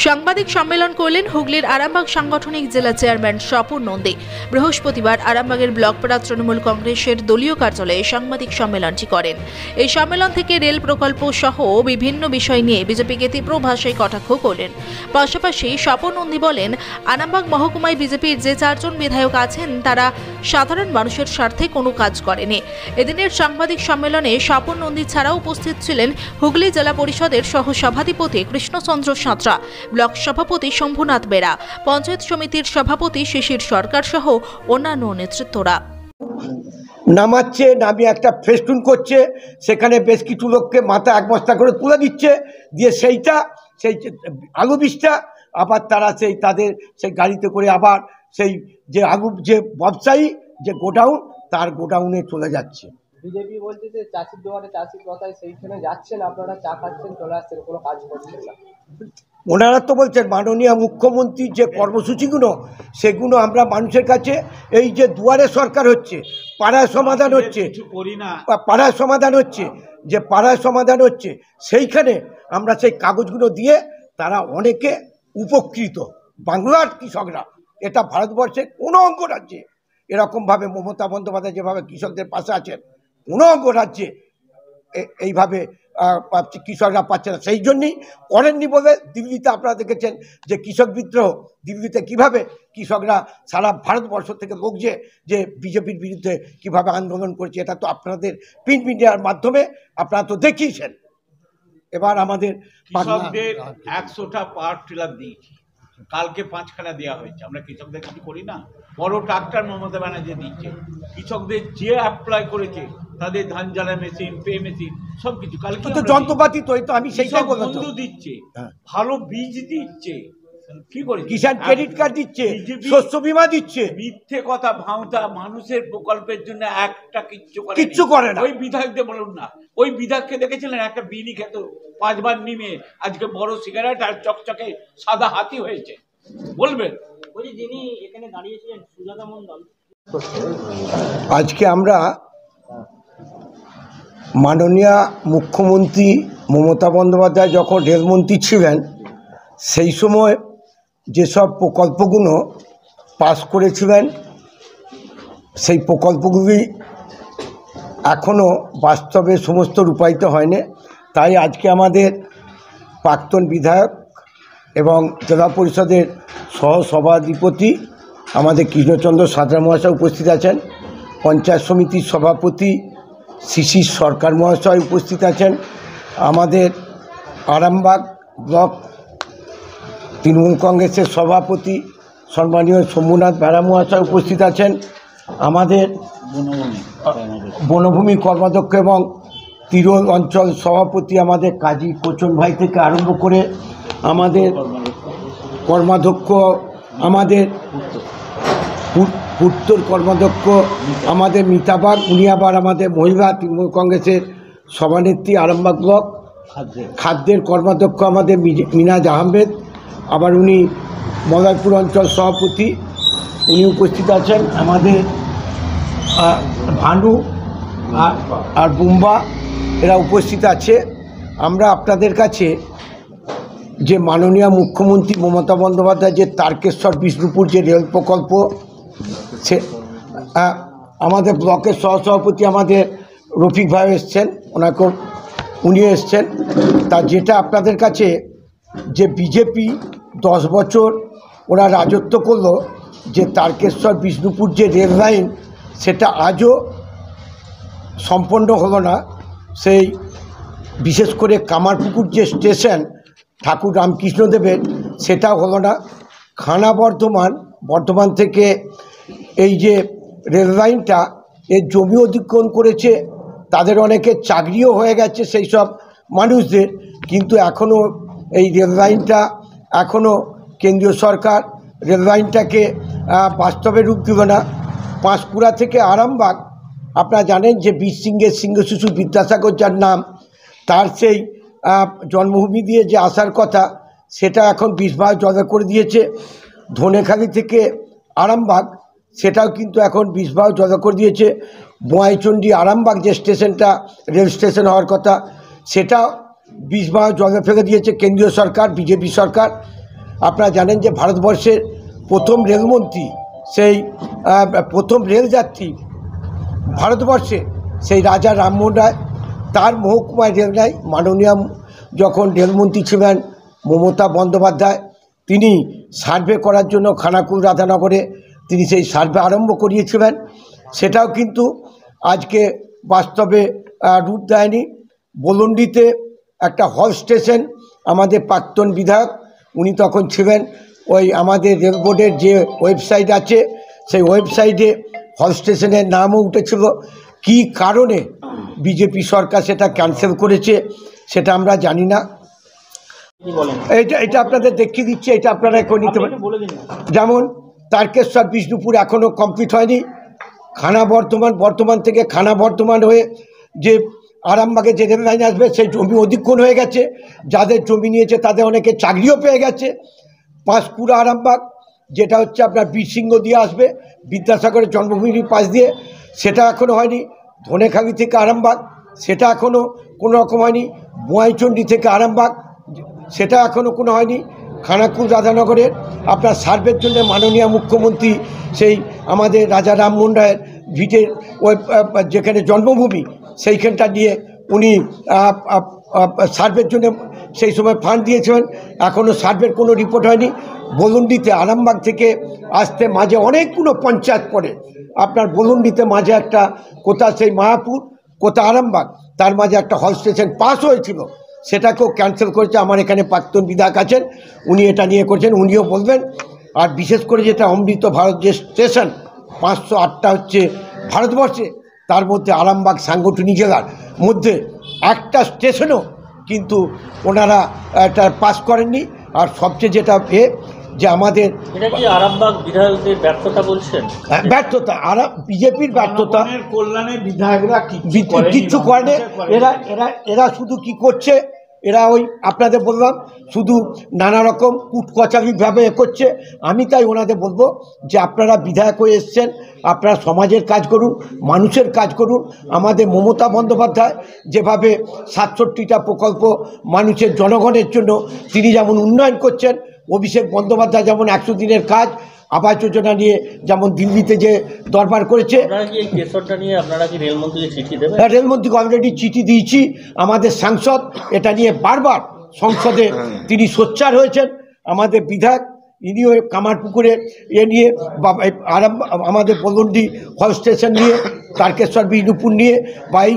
সাংবাদিক সম্মেলন করলেন হুগলির আরামবাগ সাংগঠনিক জেলা চেয়ারম্যান স্বপন নন্দী। বৃহস্পতিবার আরামবাগের ব্লকপাড়া তৃণমূল কংগ্রেসের দলীয় কার্যালয়ে সাংবাদিক সম্মেলনটি করেন। এই সম্মেলন থেকে রেল প্রকল্প সহ বিভিন্ন বিষয় নিয়ে বিজেপিকে তীব্র ভাষায় কটাক্ষ করলেন। পাশাপাশি স্বপন নন্দী বলেন, আরামবাগ মহকুমায় বিজেপির যে 4 জন বিধায়ক আছেন তারা সাধারণ মানুষের স্বার্থে কোনো কাজ করেনি। এদিনের সাংবাদিক সম্মেলনে স্বপন নন্দী ছাড়াও উপস্থিত ছিলেন হুগলি জেলা পরিষদের সহ সভাধিপতি কৃষ্ণচন্দ্র সাঁতরা, ব্লক সভাপতি শম্ভুনাথ বেরা, পঞ্চায়েত সমিতির সভাপতি শিশির সরকার সহ অন্যান্য নেতৃত্বরা। নামাচ্ছে, নামিয়ে একটা ফেস্টুন করছে, সেখানে বেশ কিছু লোককে মাথা এক বস্তা করে তুলে দিচ্ছে, দিয়ে সেই আলু বীজটা আবার তারা তাদের সেই গাড়িতে করে আবার সেই যে আলু যে ব্যবসায়ী যে গোডাউন তার গোডাউনে চলে যাচ্ছে। বিজেপি বলছে যে চাষির দোয়ারে চাষির কথায় সেইখানে যাচ্ছেন, আপনারা চা খাচ্ছেন, চলে আসছেন, কোনো কাজ করছেন না। ওনারা তো বলছেন মাননীয় মুখ্যমন্ত্রীর যে কর্মসূচিগুলো সেগুলো আমরা মানুষের কাছে, এই যে দুয়ারে সরকার হচ্ছে, পাড়ায় সমাধান হচ্ছে, পাড়ায় সমাধান হচ্ছে সেইখানে আমরা সেই কাগজগুলো দিয়ে তারা অনেকে উপকৃত। বাংলার কৃষকরা, এটা ভারতবর্ষের কোনো অঙ্গরাজ্যে এরকমভাবে মমতা বন্দ্যোপাধ্যায় যেভাবে কৃষকদের পাশে আছেন কোনো অঙ্গরাজ্যে এইভাবে কৃষকরা পাচ্ছে না। সেই জন্যই করেননি বলে দিল্লিতে আপনারা দেখেছেন যে কৃষক বিদ্রোহ, দিল্লিতে কিভাবে কৃষকরা সারা ভারতবর্ষ থেকে লোক যে বিজেপির বিরুদ্ধে কিভাবে আন্দোলন করছে, এটা তো আপনাদের প্রিন্ট মিডিয়ার মাধ্যমে আপনারা তো দেখিয়েছেন। এবার আমাদের কৃষকদের 100টা পাওয়ার টিলার দিয়েছি, কালকে 5খানা দেওয়া হয়েছে। আমরা কৃষকদের কিছু করি না? বড় ট্রাক্টর মমতা ব্যানার্জি দিচ্ছে, কৃষকদের যে অ্যাপ্লাই করেছে তাদের ধান জ্বালা মেশিন, পে মেশিন সবকিছু কালকে যন্ত্রপাতি তো আমি সেইটাই বললাম, বন্ধু দিচ্ছে, ভালো বীজ দিচ্ছে, কি করে কিষাণ ক্রেডিট কার্ড দিচ্ছে, শস্য বীমা দিচ্ছে। মিথ্যে কথা, ভাঁওতা, মানুষের প্রকল্পের জন্য একটা কিচ্ছু করে না। ওই বিধায়কদের বলুন না, ওই বিধায়ককে দেখেছিলেন একটা বিড়ি খেত 5 বার নিমে, আজকে বড় সিগারেট আর চকচকে সাদা হাতি হয়েছে, বলবেন? ওই যিনি এখানে দাঁড়িয়েছিলেন সুজাতা মণ্ডল। আজকে আমরা মাননীয় মুখ্যমন্ত্রী মমতা বন্দ্যোপাধ্যায় যখন রেলমন্ত্রী ছিলেন সেই সময় যেসব প্রকল্পগুলো পাস করেছিলেন সেই প্রকল্পগুলি এখনও বাস্তবে সমস্ত রূপায়িত হয়নি। তাই আজকে আমাদের প্রাক্তন বিধায়ক এবং জেলা পরিষদের সহসভাধিপতি আমাদের কৃষ্ণচন্দ্র সাঁতরা মহাশয় উপস্থিত আছেন, পঞ্চায়েত সমিতির সভাপতি শিশির সরকার মহাশয় উপস্থিত আছেন, আমাদের আরামবাগ ব্লক তৃণমূল কংগ্রেসের সভাপতি সম্মানীয় শম্ভুনাথ বেরা মহাশয় উপস্থিত আছেন, আমাদের বনভূমি কর্মাধ্যক্ষ এবং তিরোল অঞ্চল সভাপতি আমাদের কাজী কোচন ভাই থেকে আরম্ভ করে আমাদের কর্মাধ্যক্ষ, আমাদের উত্তর কর্মাধ্যক্ষ আমাদের মিতাবাগ, উনি আবার আমাদের মহিলা তৃণমূল কংগ্রেসের সভানেত্রী আরামবাগ ব্লক, খাদ্যের কর্মাধ্যক্ষ আমাদের মিনাজ আহমেদ, আবার উনি মলয়পুর অঞ্চল সভাপতি, উনি উপস্থিত আছেন, আমাদের ভানু আর বুম্বা এরা উপস্থিত আছে। আমরা আপনাদের কাছে যে মাননীয় মুখ্যমন্ত্রী মমতা বন্দ্যোপাধ্যায় যে তারকেশ্বর বিষ্ণুপুর যে রেল প্রকল্প, সে আমাদের ব্লকের সহসভাপতি আমাদের রফিক ভাই এসছেন, উনি এসছেন, তা যেটা আপনাদের কাছে যে বিজেপি 10 বছর ওরা রাজত্ব করলো, যে তারকেশ্বর বিষ্ণুপুর যে রেল লাইন সেটা আজও সম্পন্ন হলো না। সেই বিশেষ করে কামারপুকুর যে স্টেশন ঠাকুর রামকৃষ্ণদেবের সেটাও হলো না। খানা বর্ধমান থেকে এই যে রেল লাইনটা এর জমি অধিগ্রহণ করেছে, তাদের অনেকে চাকরিও হয়ে গেছে সেই সব মানুষদের, কিন্তু এখনও এই রেল লাইনটা এখনও কেন্দ্রীয় সরকার রেল লাইনটাকে বাস্তবে রূপ দিল না। পাঁশকুড়া থেকে আরামবাগ আপনারা জানেন যে বীর সিংহের সিংহশিশু বিদ্যাসাগর যার নাম, তার সেই জন্মভূমি দিয়ে যে আসার কথা সেটা এখন বিষভাগ জলে করে দিয়েছে। ধনেখালি থেকে আরামবাগ সেটাও কিন্তু এখন বিষভাগ জলে করে দিয়েছে। বোয়াইচন্ডী আরামবাগ যে স্টেশনটা রেল স্টেশন হওয়ার কথা সেটা বিষভাগ জলে ফেলে দিয়েছে কেন্দ্রীয় সরকার, বিজেপি সরকার। আপনারা জানেন যে ভারতবর্ষের প্রথম রেলমন্ত্রী, সেই প্রথম রেলযাত্রী ভারতবর্ষে সেই রাজা রামমোহন রায়, তার মহকুমায় রেল নেয়। মাননীয় যখন রেলমন্ত্রী ছিলেন মমতা বন্দ্যোপাধ্যায়, তিনি সার্ভে করার জন্য খানাকুল রাধানগরে তিনি সেই সার্ভে আরম্ভ করিয়েছিলেন। সেটাও কিন্তু আজকে বাস্তবে রূপ দেয়নি। বলুন্ডিতে একটা হল স্টেশন, আমাদের প্রাক্তন বিধায়ক উনি তখন ছিলেন, ওই আমাদের রেল বোর্ডের যে ওয়েবসাইট আছে সেই ওয়েবসাইটে হল স্টেশনের নামও উঠেছিল। কী কারণে বিজেপি সরকার সেটা ক্যান্সেল করেছে সেটা আমরা জানি না। এটা আপনাদের দেখিয়ে দিচ্ছে, এটা আপনারা এখন নিতে পারেন। যেমন তারকেশ্বর বিষ্ণুপুর এখনও কমপ্লিট হয়নি। বর্তমান থেকে খানা বর্ধমান হয়ে যে আরামবাগে যে রেল লাইন আসবে সেই জমি অধিগ্রহণ হয়ে গেছে। যাদের জমি নিয়েছে তাদের অনেকে চাকরিও পেয়ে গেছে। পাঁশকুড়া আরামবাগ যেটা হচ্ছে আপনার বীরসিংহ দিয়ে আসবে বিদ্যাসাগরের জন্মভূমির পাশ দিয়ে, সেটা এখনও হয়নি। ধনেখালি থেকে আরামবাগ সেটা এখনও কোনো রকম হয়নি। বোয়াইচন্ডী থেকে আরামবাগ সেটা এখনও কোনো হয়নি। খানাকুল রাধানগরের আপনার সার্ভের জন্য মাননীয় মুখ্যমন্ত্রী সেই আমাদের রাজা রামমোহন রায়ের ভিটের ওই যেখানে জন্মভূমি সেইখানটা নিয়ে উনি সার্ভের জন্য সেই সময় ফান্ড দিয়েছিলেন, এখনও সার্ভের কোনো রিপোর্ট হয়নি। বলুন্ডিতে আরামবাগ থেকে আসতে মাঝে অনেকগুলো পঞ্চায়েত পড়ে, আপনার বলুন্ডিতে মাঝে একটা কোথা সেই মায়াপুর কোথা আরামবাগ, তার মাঝে একটা হল স্টেশন পাস হয়েছিল, সেটাকেও ক্যান্সেল করেছে। আমার এখানে প্রাক্তন বিধায়ক আছেন, উনি এটা নিয়ে করেছেন, উনিও বলবেন। আর বিশেষ করে যেটা অমৃত ভারত যে স্টেশন 508টা হচ্ছে ভারতবর্ষে, তার মধ্যে আরামবাগ সাংগঠনিক জেলার মধ্যে একটা স্টেশনও কিন্তু ওনারা এটা পাস করেননি। আর সবচেয়ে যেটা যে আমাদের এটা কি আরামবাগ বিধায়কদের ব্যর্থতা বলছেন? ব্যর্থতা, আর বিজেপির ব্যর্থতা। কল্যাণে বিধায়করা কিচ্ছু করেনি। এরা শুধু কি করছে, এরা ওই আপনাদের বললাম শুধু নানা রকম কুটকচারিভাবে করছে। আমি তাই ওনাদের বলবো যে আপনারা বিধায়ক হয়ে এসছেন, আপনারা সমাজের কাজ করুন, মানুষের কাজ করুন। আমাদের মমতা বন্দ্যোপাধ্যায় যেভাবে 67টা প্রকল্প মানুষের জনগণের জন্য তিনি যেমন উন্নয়ন করছেন, অভিষেক বন্দ্যোপাধ্যায় যেমন 100 দিনের কাজ আবাস যোজনা নিয়ে যেমন দিল্লিতে যে দরবার করেছে। রেলমন্ত্রীকে অলরেডি চিঠি দিয়েছি। আমাদের সাংসদ এটা নিয়ে বারবার সংসদে তিনি সোচ্চার হয়েছেন। আমাদের বিধায়ক ইনিও কামারপুকুরে নিয়ে আমাদের বলুন্ডি হল স্টেশন নিয়ে, তারকেশ্বর বিষ্ণুপুর নিয়ে বা এই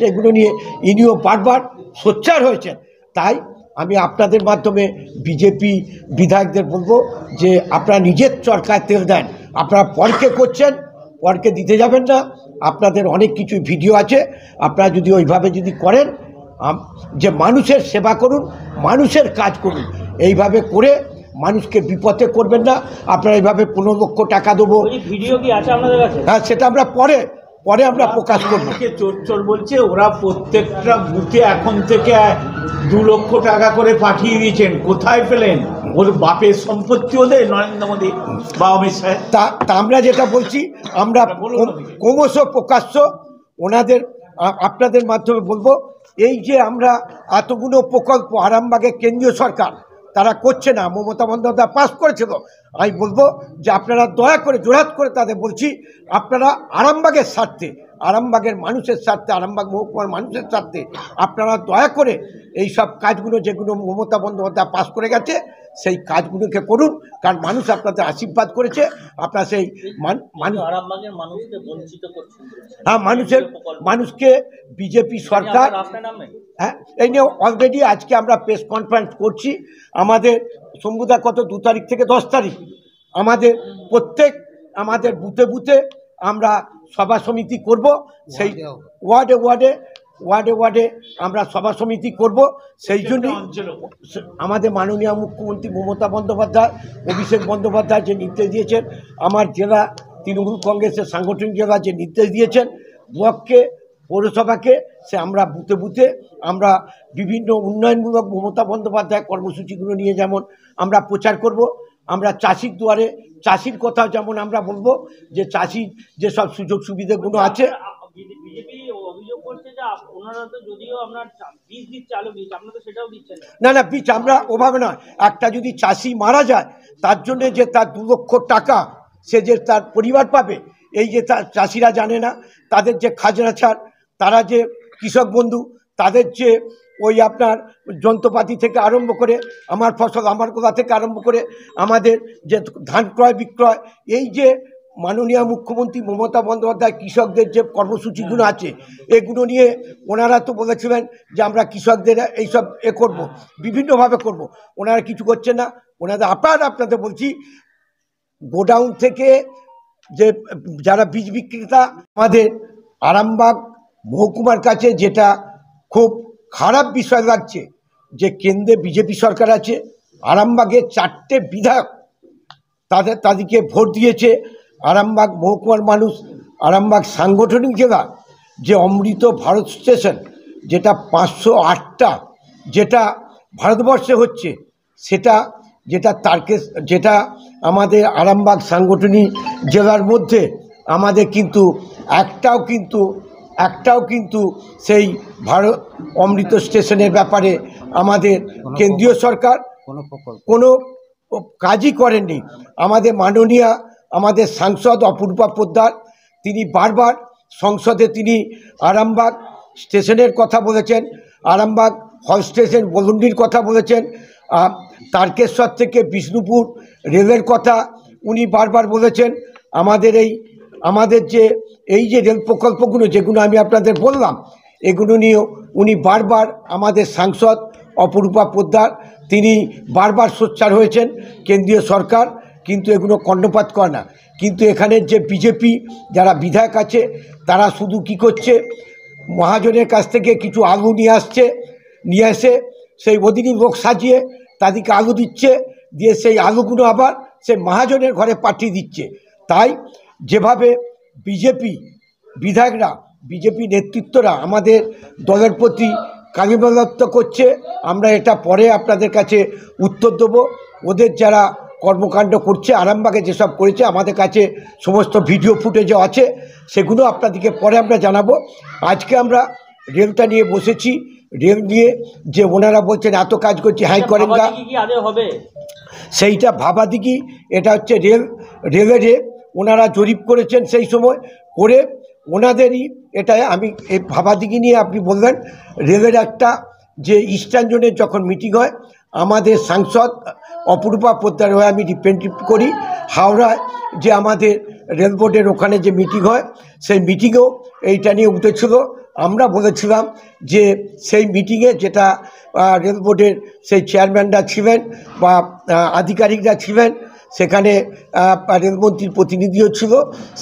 যেগুলো নিয়ে ইনিও বারবার সোচ্চার হয়েছেন। তাই আমি আপনাদের মাধ্যমে বিজেপি বিধায়কদের বলবো যে আপনারা নিজের চরকায় তেল দেন। আপনারা পরকে করছেন, পরকে দিতে যাবেন না। আপনাদের অনেক কিছু ভিডিও আছে, আপনারা যদি ওইভাবে যদি করেন যে মানুষের সেবা করুন, মানুষের কাজ করুন, এইভাবে করে মানুষকে বিপদে করবেন না। আপনারা এইভাবে 15 লক্ষ টাকা দেবো, ভিডিও কি আছে আপনাদের কাছে? হ্যাঁ, সেটা আমরা পরে আমরা প্রকাশ করবো। চোর বলছে ওরা প্রত্যেকটা বুথে এখন থেকে 2 লক্ষ টাকা করে পাঠিয়ে দিয়েছেন। কোথায় পেলেন? ওর বাপের সম্পত্তি ওদের নরেন্দ্র মোদী বা অমিত শাহ। তা আমরা যেটা বলছি, আমরা ক্রমশ প্রকাশ্য ওনাদের আপনাদের মাধ্যমে বলবো, এই যে আমরা এতগুলো প্রকল্প আরামবাগে কেন্দ্রীয় সরকার তারা করছে না, মমতা বন্দ্যোপাধ্যায় পাস করেছিল। আমি বলবো যে আপনারা দয়া করে জোরহাত করে তাদের বলছি, আপনারা আরামবাগের স্বার্থে, আরামবাগের মানুষের স্বার্থে, আরামবাগ মহকুমার মানুষের স্বার্থে আপনারা দয়া করে এই সব কাজগুলো যেগুলো মমতা বন্দ্যোপাধ্যায় পাস করে গেছে সেই কাজগুলোকে করুন। কারণ মানুষ আপনাদের আশীর্বাদ করেছে। আপনার সেই হ্যাঁ, মানুষকে বিজেপি সরকার হ্যাঁ এই নিয়ে অলরেডি আজকে আমরা প্রেস কনফারেন্স করছি। আমাদের শম্ভুদা কত 2 তারিখ থেকে 10 তারিখ আমাদের আমাদের বুথে বুথে আমরা সভা সমিতি করব। সেই ওয়ার্ডে আমরা সভা সমিতি করব। সেই জন্য আমাদের মাননীয় মুখ্যমন্ত্রী মমতা বন্দ্যোপাধ্যায়, অভিষেক বন্দ্যোপাধ্যায় যে নির্দেশ দিয়েছেন, আমার জেলা তৃণমূল কংগ্রেসের সাংগঠনিক জেলা যে নির্দেশ দিয়েছেন, ব্লককে পৌরসভাকে, সে আমরা বুথে বুথে আমরা বিভিন্ন উন্নয়নমূলক মমতা বন্দ্যোপাধ্যায় কর্মসূচিগুলো নিয়ে যেমন আমরা প্রচার করব। আমরা চাষির দুয়ারে চাষির কথা যেমন আমরা বলবো যে চাষির যেসব সুযোগ সুবিধাগুলো আছে। বিজেপি অভিযোগ করছে যে ওনারা তো যদিও আপনার বীজ দিচ্ছে, আলু বীজ, আপনারা তো সেটাও দিচ্ছেন না না, বীজ আমরা ওভাবে নয়। একটা যদি চাষি মারা যায় তার জন্য যে তার 2 লক্ষ টাকা সে যে তার পরিবার পাবে, এই যে তার চাষিরা জানে না, তাদের যে খাজনা ছাড়, তারা যে কৃষক বন্ধু, তাদের যে ওই আপনার যন্ত্রপাতি থেকে আরম্ভ করে আমার ফসল আমার কোথা থেকে আরম্ভ করে আমাদের যে ধান ক্রয় বিক্রয়, এই যে মাননীয় মুখ্যমন্ত্রী মমতা বন্দ্যোপাধ্যায় কৃষকদের যে কর্মসূচিগুলো আছে, এগুলো নিয়ে ওনারা তো বলেছিলেন যে আমরা কৃষকদের এইসব করব, বিভিন্নভাবে করব। ওনারা কিছু করছেন না। ওনাদের আপনাদের বলছি, গোডাউন থেকে যে যারা বীজ বিক্রেতা, আমাদের আরামবাগ মহকুমার কাছে যেটা খুব খারাপ বিষয় লাগছে যে কেন্দ্রে বিজেপি সরকার আছে, আরামবাগে 4টে বিধায়ক তাদেরকে ভোট দিয়েছে। আরামবাগ মহকুমার মানুষ, আরামবাগ সাংগঠনিক জেলা যে অমৃত ভারত স্টেশন, যেটা 508টা যেটা ভারতবর্ষে হচ্ছে, সেটা যেটা আমাদের আরামবাগ সাংগঠনিক জেলার মধ্যে আমাদের কিন্তু একটাও কিন্তু সেই ভারত অমৃত স্টেশনের ব্যাপারে আমাদের কেন্দ্রীয় সরকার কোনো কাজই করেননি। আমাদের সাংসদ অপূর্বা পোদ্দার তিনি বারবার সংসদে তিনি আরামবাগ স্টেশনের কথা বলেছেন, আরামবাগ হল স্টেশন বলুন্ডির কথা বলেছেন, তারকেশ্বর থেকে বিষ্ণুপুর রেলের কথা উনি বারবার বলেছেন। আমাদের যে এই যে রেল প্রকল্পগুলো যেগুলো আমি আপনাদের বললাম, এগুলো নিয়েও উনি বারবার, আমাদের সাংসদ অপূর্বা পোদ্দার তিনি বারবার সোচ্চার হয়েছেন। কেন্দ্রীয় সরকার কিন্তু এগুলো কর্ণপাত করে না। কিন্তু এখানের যে বিজেপি যারা বিধায়ক আছে, তারা শুধু কি করছে, মহাজনের কাছ থেকে কিছু আলু নিয়ে এসে সেই ওদিনই লোক সাজিয়ে তাদেরকে আলু দিচ্ছে, দিয়ে সেই আলুগুলো আবার সেই মহাজনের ঘরে পাঠিয়ে দিচ্ছে। তাই যেভাবে বিজেপি বিধায়করা, বিজেপি নেতৃত্বরা আমাদের দলের প্রতি কালিমালিপ্ত করছে, আমরা এটা পরে আপনাদের কাছে উত্তর দেবো। ওদের যারা কর্মকাণ্ড করছে, আরামবাগে যেসব করেছে, আমাদের কাছে সমস্ত ভিডিও ফুটেজও আছে, সেগুলো আপনাদেরকে পরে আমরা জানাবো। আজকে আমরা রেলটা নিয়ে বসেছি। রেল নিয়ে যে ওনারা বলছেন এত কাজ করছে, হাই করেন না, সেইটা ভাবাদিঘি, এটা হচ্ছে রেলের ওনারা জরিপ করেছেন সেই সময় করে, ওনাদেরই এটা। আমি এই ভাবাদিঘি নিয়ে আপনি বললেন, রেলের একটা যে ইস্টার্ন জোনের যখন মিটিং হয়, আমাদের সাংসদ অপূর্বা পোদ্দার হয়ে আমি রিপ্রেজেন্ট করি। হাওড়ায় যে আমাদের রেল বোর্ডের ওখানে যে মিটিং হয়, সেই মিটিংয়েও এইটা নিয়ে উঠেছিল। আমরা বলেছিলাম যে সেই মিটিংয়ে যেটা রেল বোর্ডের সেই চেয়ারম্যানরা ছিলেন বা আধিকারিকরা ছিলেন, সেখানে রেলমন্ত্রীর প্রতিনিধিও ছিল,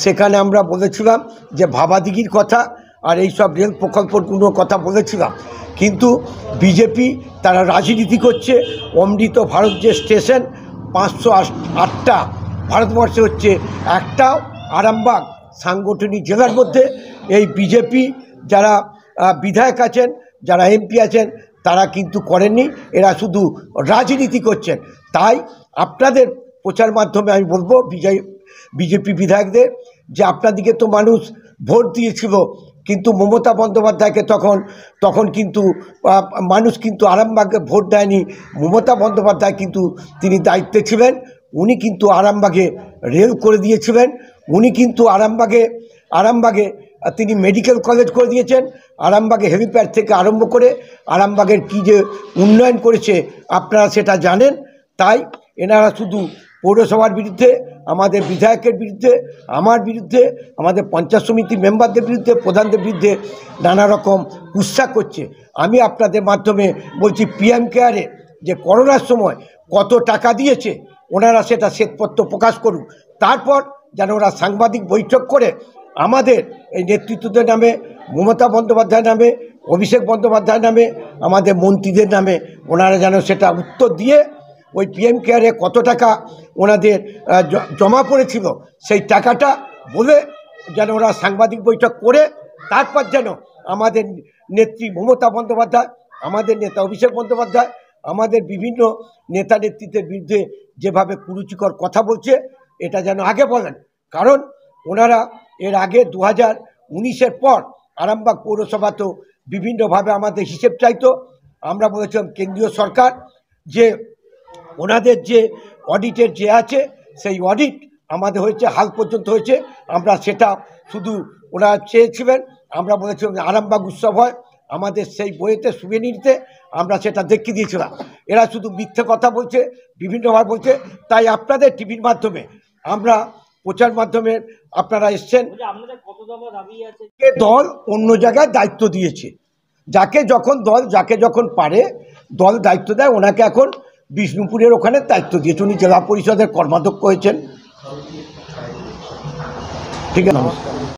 সেখানে আমরা বলেছিলাম যে ভাবাদিঘির কথা আর এই সব রেল প্রকল্পগুলোর কথা বলেছিলাম। কিন্তু বিজেপি তারা রাজনীতি করছে। অমৃত ভারত যে স্টেশন 508টা ভারতবর্ষে হচ্ছে, একটাও আরামবাগ সাংগঠনিক জেলার মধ্যে এই বিজেপি যারা বিধায়ক আছেন, যারা এমপি আছেন, তারা কিন্তু করেননি। এরা শুধু রাজনীতি করছেন। তাই আপনাদের প্রচার মাধ্যমে আমি বলবো বিজেপি বিধায়কদের যে আপনাদিকে তো মানুষ ভোট দিয়েছিল, কিন্তু মমতা বন্দ্যোপাধ্যায়কে তখন কিন্তু মানুষ কিন্তু আরামবাগে ভোট দেয়নি। মমতা বন্দ্যোপাধ্যায় কিন্তু তিনি দায়িত্বে ছিলেন, উনি কিন্তু আরামবাগে রেল করে দিয়েছিলেন, উনি কিন্তু আরামবাগে তিনি মেডিকেল কলেজ করে দিয়েছেন, আরামবাগে হেলিপ্যাড থেকে আরম্ভ করে আরামবাগের কী যে উন্নয়ন করেছে আপনারা সেটা জানেন। তাই এনারা শুধু পৌরসভার বিরুদ্ধে, আমাদের বিধায়কের বিরুদ্ধে, আমার বিরুদ্ধে, আমাদের পঞ্চায়েত সমিতি মেম্বারদের বিরুদ্ধে, প্রধানদের বিরুদ্ধে নানা রকম কুৎসা করছে। আমি আপনাদের মাধ্যমে বলছি, পিএম কেয়ারে যে করোনার সময় কত টাকা দিয়েছে ওনারা সেটা শ্বেতপত্র প্রকাশ করুক। তারপর যেন ওরা সাংবাদিক বৈঠক করে আমাদের এই নেতৃত্বদের নামে, মমতা বন্দ্যোপাধ্যায়ের নামে, অভিষেক বন্দ্যোপাধ্যায়ের নামে, আমাদের মন্ত্রীদের নামে ওনারা যেন সেটা উত্তর দিয়ে ওই পিএম কেয়ারে কত টাকা ওনাদের জমা পড়েছিল সেই টাকাটা বলে যেন ওরা সাংবাদিক বৈঠক করে, তারপর যেন আমাদের নেত্রী মমতা বন্দ্যোপাধ্যায়, আমাদের নেতা অভিষেক বন্দ্যোপাধ্যায়, আমাদের বিভিন্ন নেতা নেতৃত্বের বিরুদ্ধে যেভাবে কুরুচিকর কথা বলছে, এটা যেন আগে বলেন। কারণ ওনারা এর আগে 2019-এর পর আরামবাগ পৌরসভা তো বিভিন্নভাবে আমাদের হিসেব চাইতো। আমরা বলেছিলাম কেন্দ্রীয় সরকার যে ওনাদের যে অডিটের যে আছে সেই অডিট আমাদের হয়েছে, হাল পর্যন্ত হয়েছে। আমরা সেটা শুধু ওরা চেয়েছিলেন, আমরা বলেছিলাম যে আরামবাগ উৎসব হয় আমাদের সেই বইয়েতে সুবেনিতে, আমরা সেটা দেখিয়ে দিয়েছিলাম। এরা শুধু মিথ্যে কথা বলছে, বিভিন্নভাবে বলছে। তাই আপনাদের টিভির মাধ্যমে আমরা প্রচার মাধ্যমে আপনারা এসছেন। বলছি, আপনাদের কত দফা দাবি আছে? দল অন্য জায়গায় দায়িত্ব দিয়েছে, যাকে যখন পারে দল দায়িত্ব দেয়। ওনাকে এখন বিষ্ণুপুরের ওখানে দায়িত্ব দিয়েছে, উনি জেলা পরিষদের কর্মাধ্যক্ষ হয়েছেন। ঠিক আছে, নমস্কার।